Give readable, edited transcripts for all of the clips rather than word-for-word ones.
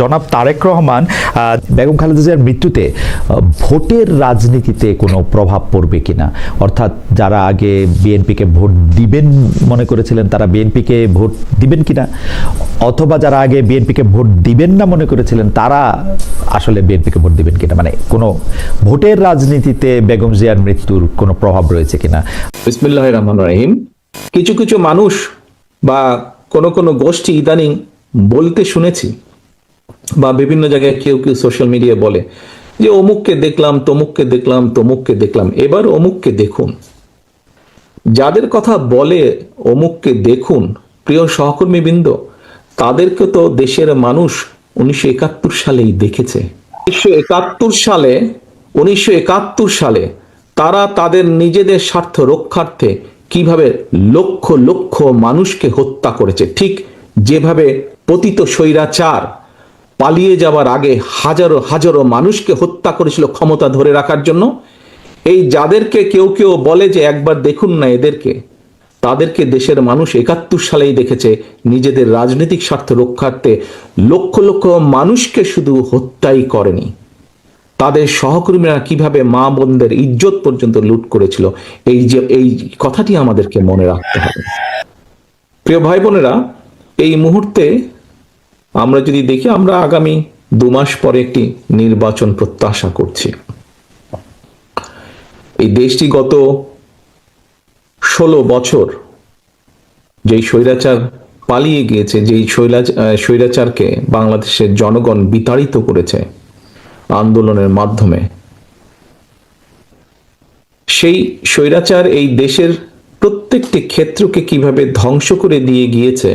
জনাব তারেক রহমান বেগম খালেদা জিয়ার মৃত্যুতে ভোটের রাজনীতিতে কোনো প্রভাব পড়বে কিনা, অর্থাৎ যারা আগে বিএনপিকে ভোট দিবেন মনে করেছিলেন তারা বিএনপিকে ভোট দিবেন কিনা, অথবা যারা আগে বিএনপিকে ভোট দিবেন না মনে করেছিলেন তারা আসলে বিএনপিকে ভোট দিবেন কিনা, মানে কোনো ভোটের রাজনীতিতে বেগম জিয়ার মৃত্যুর কোনো প্রভাব রয়েছে কিনা। বিসমিল্লাহির রহমানির রহিম। কিছু কিছু মানুষ বা কোন কোন গোষ্ঠী ইদানিং বলতে শুনেছি বা বিভিন্ন জায়গায় কেউ কেউ সোশ্যাল মিডিয়ায় বলে যে অমুককে দেখলাম, তমুককে দেখলাম, তমুককে দেখলাম। এবার অমুককে দেখুন। যাদের কথা বলে অমুককে দেখুন, প্রিয় সহকর্মীবৃন্দ, তাদেরকে তো দেশের মানুষ 1971 সালেই দেখেছে। 1971 সালে তারা তাদের নিজেদের স্বার্থ রক্ষার্থে কিভাবে লক্ষ লক্ষ মানুষকে হত্যা করেছে, ঠিক যেভাবে পতিত স্বৈরাচার পালিয়ে যাওয়ার আগে হাজারো হাজারো মানুষকে হত্যা করেছিল ক্ষমতা ধরে রাখার জন্য। এই যাদেরকে কেউ কেউ বলে যে একবার দেখুন না এদেরকে, তাদেরকে দেশের মানুষ 71 সালেই দেখেছে নিজেদের রাজনৈতিক স্বার্থ রক্ষার্থে লক্ষ লক্ষ মানুষকে শুধু হত্যাই করেনি, তাদের সহকর্মীরা কিভাবে মা বোনদের ইজ্জত পর্যন্ত লুট করেছিল। এই কথাটি আমাদেরকে মনে রাখতে হবে। প্রিয় ভাই বোনেরা, এই মুহূর্তে আমরা যদি দেখি, আমরা আগামী 2 মাস পরে একটি নির্বাচন প্রত্যাশা করছি। এই দেশটি গত 16 বছর যেই স্বৈরাচার পালিয়ে গিয়েছে, যেই স্বৈরাচারকে বাংলাদেশের জনগণ বিতাড়িত করেছে আন্দোলনের মাধ্যমে, সেই স্বৈরাচার এই দেশের প্রত্যেকটি ক্ষেত্রকে কিভাবে ধ্বংস করে দিয়ে গিয়েছে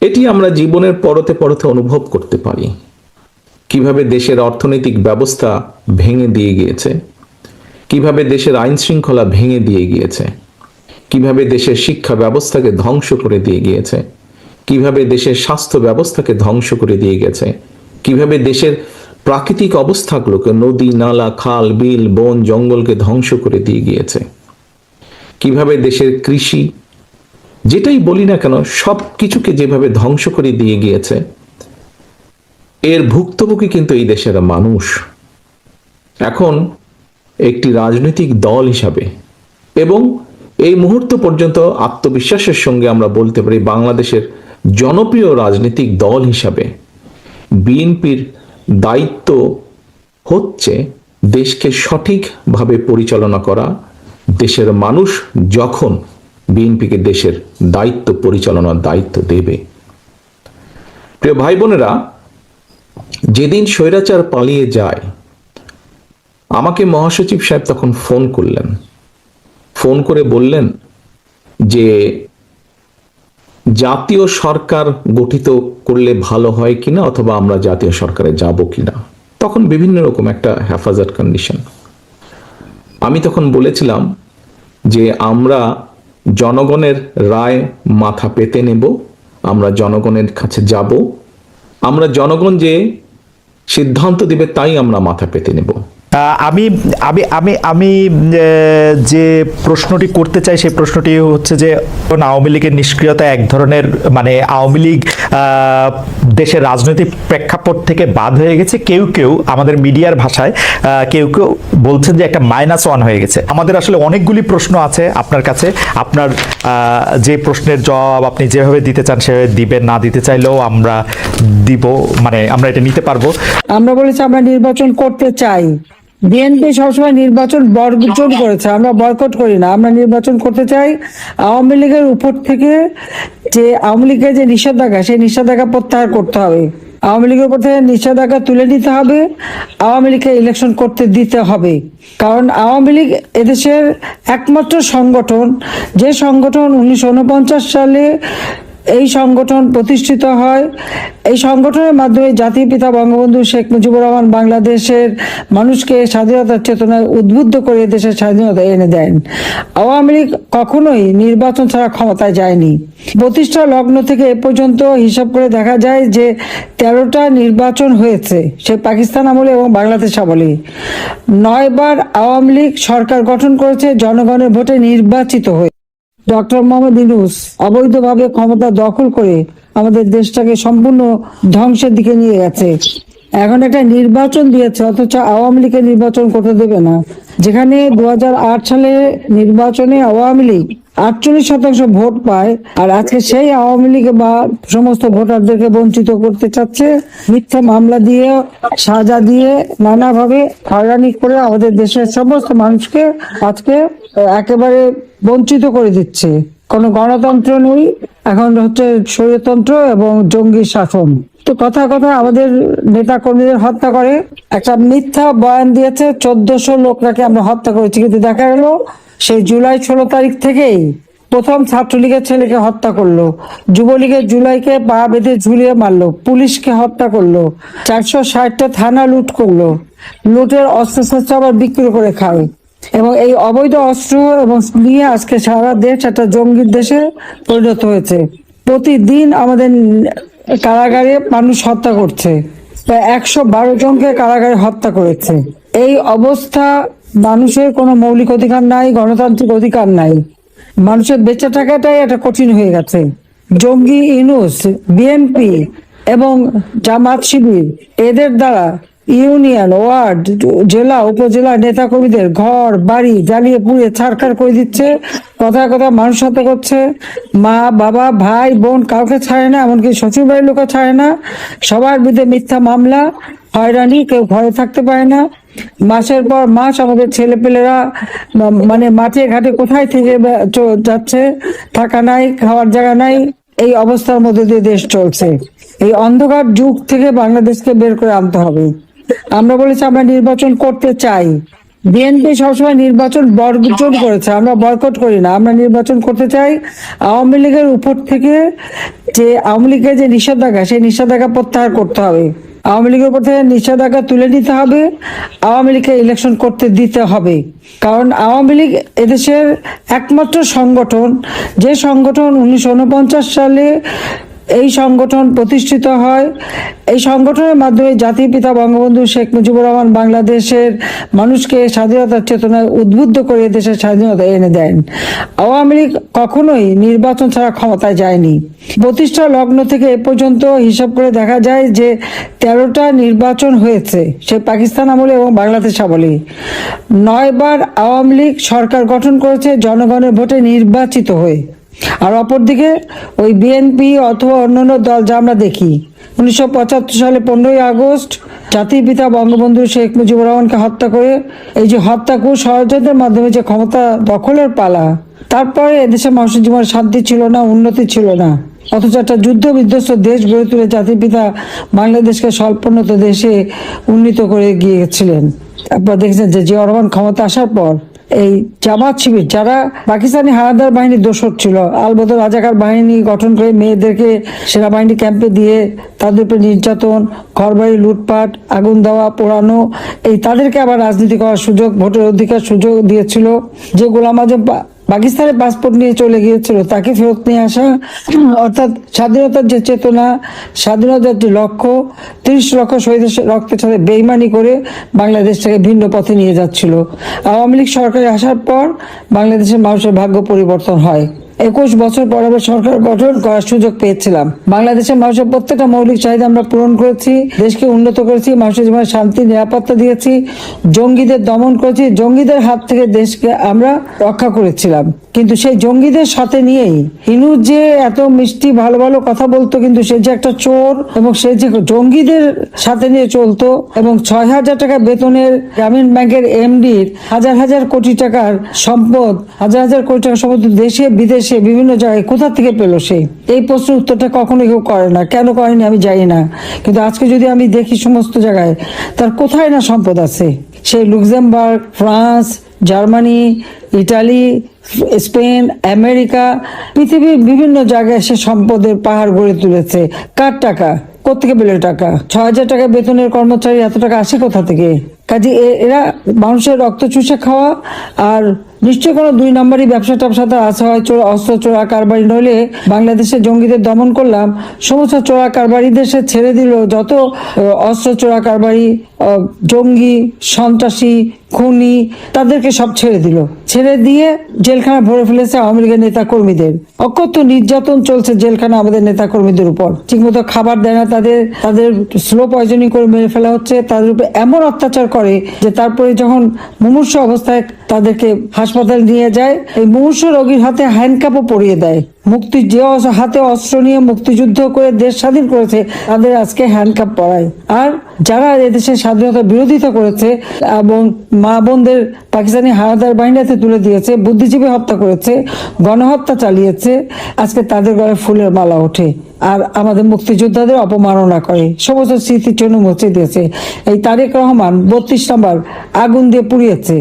এটি আমরা জীবনের পরতে পরতে অনুভব করতে পারি। কিভাবে দেশের অর্থনৈতিক ব্যবস্থা ভেঙে দিয়ে গিয়েছে, কিভাবে দেশের আইন শৃঙ্খলা ভেঙে দিয়ে গিয়েছে, কিভাবে দেশের শিক্ষা ব্যবস্থাকে ধ্বংস করে দিয়ে গিয়েছে, কিভাবে দেশের স্বাস্থ্য ব্যবস্থাকে ধ্বংস করে দিয়ে গেছে, কিভাবে দেশের প্রাকৃতিক অবস্থাগুলোকে, নদী নালা খাল বিল বন জঙ্গলকে ধ্বংস করে দিয়ে গিয়েছে, কিভাবে দেশের কৃষি যেটাই বলি না কেন সব কিছুকে যেভাবে ধ্বংস করে দিয়ে গিয়েছে। এর ভুক্তভোগী কিন্তু এই দেশের মানুষ। এখন একটি রাজনৈতিক দল হিসাবে এবং এই মুহূর্ত পর্যন্ত আত্মবিশ্বাসের সঙ্গে আমরা বলতে পারি বাংলাদেশের জনপ্রিয় রাজনৈতিক দল হিসাবে বিএনপির দায়িত্ব হচ্ছে দেশকে সঠিকভাবে পরিচালনা করা। দেশের মানুষ যখন বিএনপিকে দেশের দায়িত্ব পরিচালনার দায়িত্ব দেবে। প্রিয় ভাই বোনেরা, যেদিন স্বৈরাচার পালিয়ে যায়, আমাকে মহাসচিব সাহেব তখন ফোন করলেন, ফোন করে বললেন যে জাতীয় সরকার গঠিত করলে ভালো হয় কিনা, অথবা আমরা জাতীয় সরকারে যাব কিনা। তখন বিভিন্ন রকম একটা হেফাজত কন্ডিশন। আমি তখন বলেছিলাম যে আমরা জনগণের রায় মাথা পেতে নেব, আমরা জনগণের কাছে যাব, আমরা জনগণ যে সিদ্ধান্ত দিবে তাই আমরা মাথা পেতে নেব। আমি আমি আমি আমি যে প্রশ্নটি করতে চাই সেই প্রশ্নটি হচ্ছে যে আওয়ামী লীগের নিষ্ক্রিয়তা এক ধরনের, মানে আওয়ামী লীগ দেশের রাজনৈতিক প্রেক্ষাপট থেকে বাদ হয়ে গেছে, কেউ কেউ আমাদের মিডিয়ার ভাষায় কেউ কেউ বলছেন যে একটা -1 হয়ে গেছে। আমাদের আসলে অনেকগুলি প্রশ্ন আছে আপনার কাছে, আপনার যে প্রশ্নের জবাব আপনি যেভাবে দিতে চান সেভাবে দিবেন, না দিতে চাইলেও আমরা দিব, মানে আমরা এটা নিতে পারবো। আমরা বলেছি আমরা নির্বাচন করতে চাই। বিএনপি সবসময় নির্বাচন বর্জন করেছে, আমরা বয়কট করি না, আমরা নির্বাচন করতে চাই। আওয়ামী লীগের উপর থেকে যে আওয়ামী লীগের যে নিষেধাজ্ঞা, সেই নিষেধাজ্ঞা প্রত্যাহার করতে হবে। আওয়ামী লীগের উপর থেকে নিষেধাজ্ঞা তুলে নিতে হবে, আওয়ামী লীগকে ইলেকশন করতে দিতে হবে। কারণ আওয়ামী লীগ এদেশের একমাত্র সংগঠন, যে সংগঠন 1949 সালে এই সংগঠন প্রতিষ্ঠিত হয়। এই সংগঠনের মাধ্যমে জাতির পিতা বঙ্গবন্ধু শেখ মুজিবুর রহমান বাংলাদেশের মানুষকে স্বাধীনতার চেতনায় উদ্বুদ্ধ করে দেশের স্বাধীনতা এনে দেন। আওয়ামী লীগ কখনোই নির্বাচন ছাড়া ক্ষমতায় যায়নি। প্রতিষ্ঠা লগ্ন থেকে এ পর্যন্ত হিসাব করে দেখা যায় যে 13টা নির্বাচন হয়েছে, সে পাকিস্তান আমলে এবং বাংলাদেশ আমলে। 9 বার আওয়ামী লীগ সরকার গঠন করেছে জনগণের ভোটে নির্বাচিত হয়ে। ডক্টর মোহাম্মদ ইউনূস অবৈধভাবে ক্ষমতা দখল করে আমাদের দেশটাকে সম্পূর্ণ ধ্বংসের দিকে নিয়ে গেছে। এখন একটা নির্বাচন দিয়েছে, অথচ আওয়ামী লীগের নির্বাচন করতে দেবে না। যেখানে 2008 সালে নির্বাচনে আওয়ামী লীগ 48% ভোট পায়, আর আজকে সেই আওয়ামী লীগ বা সমস্ত ভোটারদেরকে বঞ্চিত করতে চাচ্ছে মিথ্যা মামলা দিয়ে, সাজা দিয়ে, নানাভাবে হয়রানি করে আমাদের দেশের সমস্ত মানুষকে আজকে একেবারে বঞ্চিত করে দিচ্ছে। কোনো গণতন্ত্র নেই, এখন হচ্ছে স্বৈরতন্ত্র এবং জঙ্গি শাসন। তো কথা কথা আমাদের নেতা কর্মীদের হত্যা করে, একটা মিথ্যা বয়ান দিয়েছে 1400 লোক নাকি আমরা হত্যা করেছি, কিন্তু দেখা গেল সেই জুলাই 16 তারিখ থেকেই প্রথম ছাত্রলীগের ছেলেকে হত্যা করলো, যুবলীগের জুলাইকে পা বেঁধে ঝুলিয়ে মারলো, পুলিশকে হত্যা করলো, 460টা থানা লুট করলো, লুটের অস্ত্রশস্ত্র আবার বিক্রি করে খায়, এবং এই অবৈধ অস্ত্র এবং নিয়ে আজকে সারা দেশ একটা জঙ্গির দেশে পরিণত হয়েছে। প্রতিদিন আমাদের কারাগারে মানুষ হত্যা করছে, প্রায় 112 জনকে কারাগারে হত্যা করেছে। এই অবস্থা, মানুষের কোনো মৌলিক অধিকার নাই, গণতান্ত্রিক অধিকার নাই, মানুষের বেঁচে থাকাটাই একটা কঠিন হয়ে গেছে। জঙ্গি ইউনূস, বিএনপি এবং জামাত শিবির এদের দ্বারা ইউনিয়ন, ওয়ার্ড, জেলা, উপজেলা নেতা কর্মীদের ঘর বাড়ি জ্বালিয়ে পুড়িয়ে ছারখার করে দিচ্ছে, কথায় কথায় মানুষ হত্যা করছে, মা বাবা ভাই বোন কাউকে ছাড়ে না, এমনকি শ্বশুর বাড়ির লোকও ছাড়ে না, সবার বিরুদ্ধে মিথ্যা মামলা, হয়রানি, কেউ ঘরে থাকতে পারে না। মাসের পর মাস আমাদের ছেলেপেলেরা মানে মাঠে ঘাটে কোথায় থেকে যাচ্ছে, থাকা নাই, খাওয়ার জায়গা নাই, এই অবস্থার মধ্যে দিয়ে দেশ চলছে। এই অন্ধকার যুগ থেকে বাংলাদেশকে বের করে আনতে হবে। আমরা বলেছি আমরা নির্বাচন করতে চাই, বিএনপি সবসময় নির্বাচন বর্জন করেছে, আমরা বয়কট করি না, আমরা নির্বাচন করতে চাই। আওয়ামী লীগের উপর থেকে যে আওয়ামী লীগের যে নিষেধাজ্ঞা, সেই নিষেধাজ্ঞা প্রত্যাহার করতে হবে, আওয়ামী লীগের উপর থেকে নিষেধাজ্ঞা তুলে নিতে হবে, আওয়ামী লীগকে ইলেকশন করতে দিতে হবে। কারণ আওয়ামী লীগ এদেশের একমাত্র সংগঠন, যে সংগঠন 1949 সালে এই সংগঠন প্রতিষ্ঠিত হয়। এই সংগঠনের মাধ্যমে জাতির পিতা বঙ্গবন্ধু শেখ মুজিবুর রহমান বাংলাদেশের মানুষকে স্বাধীনতার চেতনায় উদ্বুদ্ধ করে দেশের স্বাধীনতা এনে দেন। আওয়ামী লীগ কখনোই নির্বাচন ছাড়া ক্ষমতায় যায়নি। প্রতিষ্ঠা লগ্ন থেকে এ পর্যন্ত হিসাব করে দেখা যায় যে 13টা নির্বাচন হয়েছে, সে পাকিস্তান আমলে এবং বাংলাদেশ আমলে। 9 বার আওয়ামী লীগ সরকার গঠন করেছে জনগণের ভোটে নির্বাচিত হয়ে। আর অপরদিকে ওই বিএনপি অথবা অন্যান্য দল যা আমরা দেখি, 1975 সালে 15ই আগস্ট জাতির পিতা বঙ্গবন্ধু শেখ মুজিবুর রহমানকে হত্যা করে, এই যে হত্যাকূ ষড়যন্ত্রের মাধ্যমে যে ক্ষমতা দখলের পালা, তারপরে এদেশে মানুষের জীবনে শান্তি ছিল না, উন্নতি ছিল না, অথচ একটা যুদ্ধ বিধ্বস্ত দেশ গড়ে তুলে জাতির পিতা বাংলাদেশকে স্বল্পোন্নত দেশে উন্নীত করে গিয়েছিলেন। তারপর দেখেছেন যে জিয়াউর রহমান ক্ষমতা আসার পর এই জামাত শিবির, যারা পাকিস্তানি হানাদার বাহিনীর দোসর ছিল, আলবদর রাজাকার বাহিনী গঠন করে মেয়েদেরকে সেনাবাহিনী ক্যাম্পে দিয়ে তাদের উপরে নির্যাতন, ঘরবাড়ি লুটপাট, আগুন দেওয়া, পোড়ানো, এই তাদেরকে আবার রাজনীতি করার সুযোগ, ভোটের অধিকার সুযোগ দিয়েছিল। যে গোলাম আজম পাকিস্তানের পাসপোর্ট নিয়ে চলে গিয়েছিল, তাকে ফেরত নিয়ে আসা, অর্থাৎ স্বাধীনতার যে চেতনা, স্বাধীনতার যে লক্ষ্য, 30 লক্ষ শহীদের রক্তের সাথে বেইমানি করে বাংলাদেশটাকে ভিন্ন পথে নিয়ে যাচ্ছিল। আওয়ামী লীগ সরকারে আসার পর বাংলাদেশের মানুষের ভাগ্য পরিবর্তন হয়। 21 বছর পর আবার সরকার গঠন করার সুযোগ পেয়েছিলাম। বাংলাদেশের মানুষের প্রত্যেকটা মৌলিক চাহিদা আমরা পূরণ করেছি, দেশকে উন্নত করেছি, মানুষের জীবনে শান্তি নিরাপত্তা দিয়েছি, জঙ্গিদের দমন করেছি, জঙ্গিদের হাত থেকে দেশকে আমরা রক্ষা করেছিলাম। কিন্তু সেই জঙ্গিদের সাথে নিয়েই ইনুস যে এত মিষ্টি ভালো ভালো কথা বলতো, কিন্তু সে যে একটা চোর, এবং সে যে জঙ্গিদের সাথে নিয়ে চলতো, এবং 6,000 টাকা বেতনের গ্রামীণ ব্যাংকের এমডির হাজার হাজার কোটি টাকার সম্পদ, হাজার হাজার কোটি টাকার সম্পদ দেশে বিদেশে বিভিন্ন জায়গায় কোথা থেকে পেলো সে? এই প্রশ্নের উত্তরটা কখনো কেউ করে না। কেন করেনি আমি জানি না, কিন্তু আজকে যদি আমি দেখি সমস্ত জায়গায় তার কোথায় না সম্পদ আছে। সেই Luxembourg, France, Germany, Italy, Spain, America, পৃথিবীর বিভিন্ন জায়গায় সে সম্পদের পাহাড় গড়ে তুলেছে। কার টাকা? কোত্থেকে পেলে টাকা? 6,000 টাকা বেতনের কর্মচারী এত টাকা আসে কোথা থেকে? কাজে এরা মানুষের রক্ত চুষে খাওয়া আর নিশ্চয়ই কোনো দুই নম্বরই ব্যবসা ট্যাবসাতে আছে, হয় অস্ত্র চোরা কারবারি, নইলে বাংলাদেশে জঙ্গিদের দমন করলাম, সমস্ত চোরা কারবারিদের সে ছেড়ে দিল, যত অস্ত্র চোরা কারবারি, জঙ্গি, সন্ত্রাসী, খুনি, তাদেরকে সব ছেড়ে দিল। ছেড়ে দিয়ে জেলখানা ভরে ফেলেছে আওয়ামী লীগের নেতা কর্মীদের। অকথ্য নির্যাতন চলছে জেলখানা আমাদের নেতা কর্মীদের উপর। ঠিকমতো খাবার দেয় না, তাদের স্লো পয়জনিং করে মেরে ফেলা হচ্ছে, তাদের উপর এমন অত্যাচার করে যে তারপরে যখন মুমূর্ষ অবস্থায় তাদেরকে হাসপাতাল নিয়ে যায়, এই মুমূর্ষ রোগীর হাতে হ্যান্ডকাপও পরিয়ে দেয়। যে হাতে অস্ত্র নিয়ে মুক্তিযুদ্ধ করে দেশ স্বাধীন করেছে তাদের আজকে হ্যান্ডকাপ পরায়। আর যারা এদেশের স্বাধীনতা বিরোধিতা করেছে এবং মা বোনদের পাকিস্তানি হানাদার বাহিনীতে তুলে দিয়েছে, বুদ্ধিজীবী হত্যা করেছে, গণহত্যা চালিয়েছে, আজকে তাদের গলায় ফুলের মালা ওঠে আর আমাদের মুক্তিযোদ্ধাদের অপমাননা করে, সমস্ত স্মৃতির জন্য মুছে দিয়েছে। এই তারেক রহমান 32 নম্বর আগুন দিয়ে পুড়িয়েছে।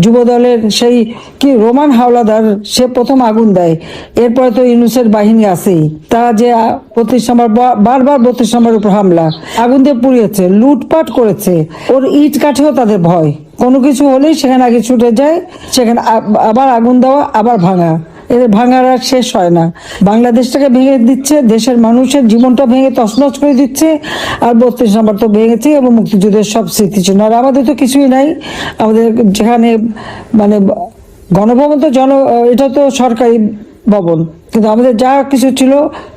যুবদলের সেই কি রোমান হাওলাদার, সে প্রথম আগুন দেয়, এরপরে তো ইউনূসের বাহিনী আছেই, তারা যে 32 নম্বর বারবার 32 নম্বরের উপর হামলা, আগুন দিয়ে পুড়িয়েছে, লুটপাট করেছে। ওর ইট কাঠেও তাদের ভয়, কোনো কিছু হলেই সেখানে আগে ছুটে যায়, সেখানে আবার আগুন দেওয়া, আবার ভাঙা, এদের ভাঙার আর শেষ হয় না। বাংলাদেশটাকে ভেঙে দিচ্ছে, দেশের মানুষের জীবনটা ভেঙে তছনছ করে দিচ্ছে। আর 32 নম্বর তো ভেঙেছে এবং মুক্তিযুদ্ধের সব স্মৃতিচিহ্ন। আর আমাদের তো কিছুই নাই, আমাদের যেখানে মানে গণভবন তো এটা তো সরকারি ভবন, কিন্তু আমাদের যা কিছু ছিল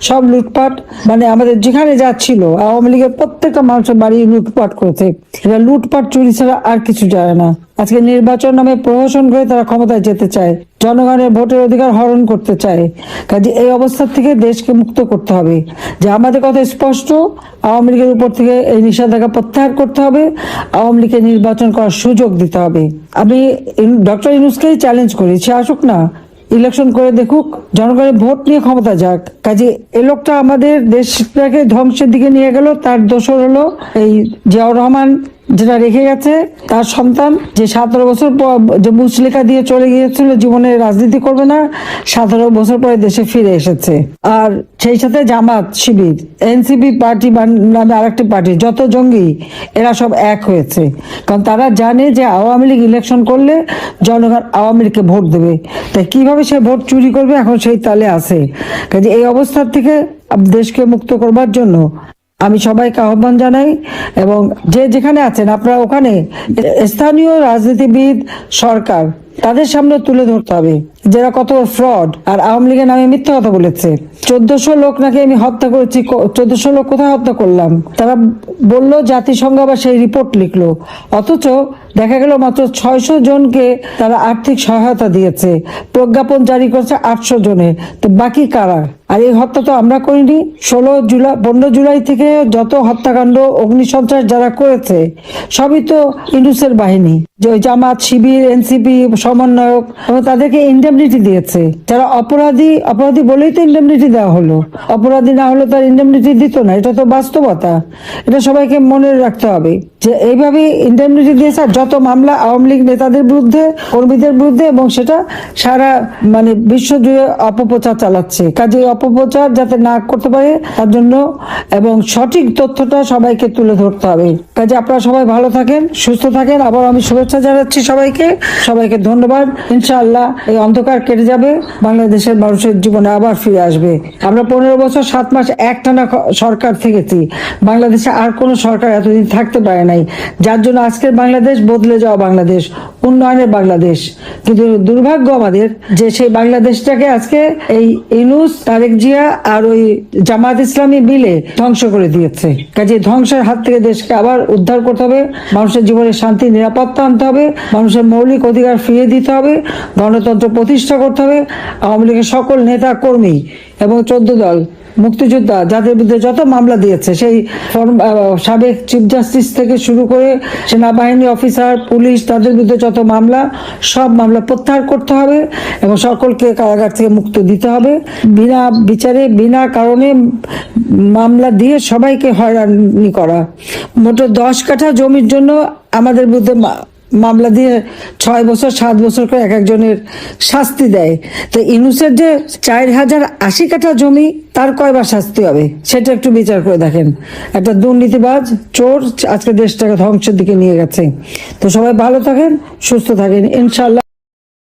সব লুটপাট, মানে আমাদের যেখানে যা ছিল আওয়ামী লীগের প্রত্যেকটা মানুষের বাড়ি লুটপাট করেছে। এরা লুটপাট চুরি ছাড়া আর কিছু জানে না। আজকে নির্বাচন নামে প্রহসন করে তারা ক্ষমতায় যেতে চায়, জনগণের ভোটের অধিকার হরণ করতে চায়। কাজে এই অবস্থা থেকে দেশকে মুক্ত করতে হবে। যে আমাদের কথা স্পষ্ট, আওয়ামী লীগের উপর থেকে এই নিষেধাজ্ঞা প্রত্যাহার করতে হবে, আওয়ামী লীগকে নির্বাচন করার সুযোগ দিতে হবে। আমি ডক্টর ইউনূসকেই চ্যালেঞ্জ করি, সে আসুক না, ইলেকশন করে দেখুক, জনগণের ভোট নিয়ে ক্ষমতা যাক। কাজে এই লোকটা আমাদের দেশটাকে ধ্বংসের দিকে নিয়ে গেল। তার দোসর হলো এই জিয়াউর রহমান, যেটা রেখে গেছে তার সন্তান, যে 17 বছর পর যে মুচলেখা দিয়ে চলে গিয়েছিল জীবনে রাজনীতি করবে না, 17 বছর পরে দেশে ফিরে এসেছে। আর সেই সাথে জামাত শিবির, এনসিপি পার্টি নামে আরেকটি পার্টি, যত জঙ্গি এরা সব এক হয়েছে। কারণ তারা জানে যে আওয়ামী লীগ ইলেকশন করলে জনগণ আওয়ামী লীগকে ভোট দেবে, তাই কিভাবে সে ভোট চুরি করবে এখন সেই তালে আছে। কাজে এই অবস্থার থেকে দেশকে মুক্ত করবার জন্য আমি সবাইকে আহ্বান জানাই, এবং যে যেখানে আছেন আপনারা ওখানে স্থানীয় রাজনীতিবিদ, সরকার, তাদের সামনে তুলে ধরতে হবে যারা কত ফ্রড আর আওয়ামী লীগের নামে মিথ্যা কথা বলেছে। 1400 লোক নাকি আমি হত্যা করেছি, 1400 লোক কোথায় হত্যা করলাম? তারা বললো, জাতিসংঘ আবার সেই রিপোর্ট লিখলো, অথচ দেখা গেল মাত্র 600 জনকে তারা আর্থিক সহায়তা দিয়েছে, প্রজ্ঞাপন জারি করেছে 800 জনের। তো বাকি কারা? আর এই হত্যা তো আমরা করিনি। 15 জুলাই থেকে যত হত্যাকাণ্ড, অগ্নিসন্ত্রাস যারা করেছে সবই তো ইউনূসের বাহিনী, যে ওই জামাত শিবির, এনসিপি সমন্বয়ক, এবং তাদেরকে ইন্ডেমনিটি দিয়েছে। যারা অপরাধী বলেই তো ইন্ডেমনিটি দেওয়া হলো, অপরাধী না হলে তার ইন্ডেমনিটি দিত না। এটা তো বাস্তবতা, এটা সবাইকে মনে রাখতে হবে যে এইভাবে ইন্ডেমনিটি দিয়েছে। আর যত মামলা আওয়ামী লীগ নেতাদের বিরুদ্ধে, কর্মীদের বিরুদ্ধে, এবং সেটা সারা মানে বিশ্ব জুড়ে অপপ্রচার চালাচ্ছে। কাজে অপপ্রচার যাতে না করতে পারে তার জন্য এবং সঠিক তথ্যটা সবাইকে তুলে ধরতে হবে। কাজে আপনারা সবাই ভালো থাকেন, সুস্থ থাকেন। আবার আমি শুভেচ্ছা জানাচ্ছি সবাইকে ধন্যবাদ। ইনশাআল্লাহ এই অন্ধকার কেটে যাবে, বাংলাদেশের মানুষের জীবনে আবার ফিরে আসবে। আমরা 15 বছর 7 মাস একটানা সরকার থেকেছি, বাংলাদেশে আর কোনো সরকার এতদিন থাকতে পারে নাই, যার জন্য আজকের বাংলাদেশ বদলে যাওয়া বাংলাদেশ, উন্নয়নের বাংলাদেশ। কিন্তু দুর্ভাগ্য আমাদের যে সেই বাংলাদেশটাকে আজকে এই ইউনূস, তারেক জিয়া আর ওই জামাত ইসলামী মিলে ধ্বংস করে দিয়েছে। কাজে ধ্বংসের হাত থেকে দেশকে আবার উদ্ধার করতে হবে, মানুষের জীবনে শান্তি নিরাপত্তা আনতে হবে, মানুষের মৌলিক অধিকার ফিরিয়ে দিতে হবে, গণতন্ত্র প্রতিষ্ঠা করতে হবে। আওয়ামী লীগের সকল নেতা কর্মী এবং 14 দল মুক্তিযোদ্ধা যাদের বিরুদ্ধে যত মামলা দিয়েছে, সেই সাবেক চিফ জাস্টিস থেকে শুরু করে সেনাবাহিনী অফিসার, পুলিশ, তাদের বিরুদ্ধে যত মামলা, সব মামলা প্রত্যাহার করতে হবে এবং সকলকে কারাগার থেকে মুক্ত দিতে হবে। বিনা বিচারে, বিনা কারণে মামলা দিয়ে সবাইকে হয়রানি করা। মোট 10 কাঠা জমির জন্য আমাদের বিরুদ্ধে মামলা দিয়ে 6 বছর 7 বছর করে একজনের শাস্তি দেয়। তো ইউনূসের যে 4080 কাঠা জমি, তার কয়বার শাস্তি হবে সেটা একটু বিচার করে দেখেন। একটা দুর্নীতিবাজ চোর আজকে দেশটাকে ধ্বংসের দিকে নিয়ে গেছে। তো সবাই ভালো থাকেন, সুস্থ থাকেন, ইনশাআল্লাহ।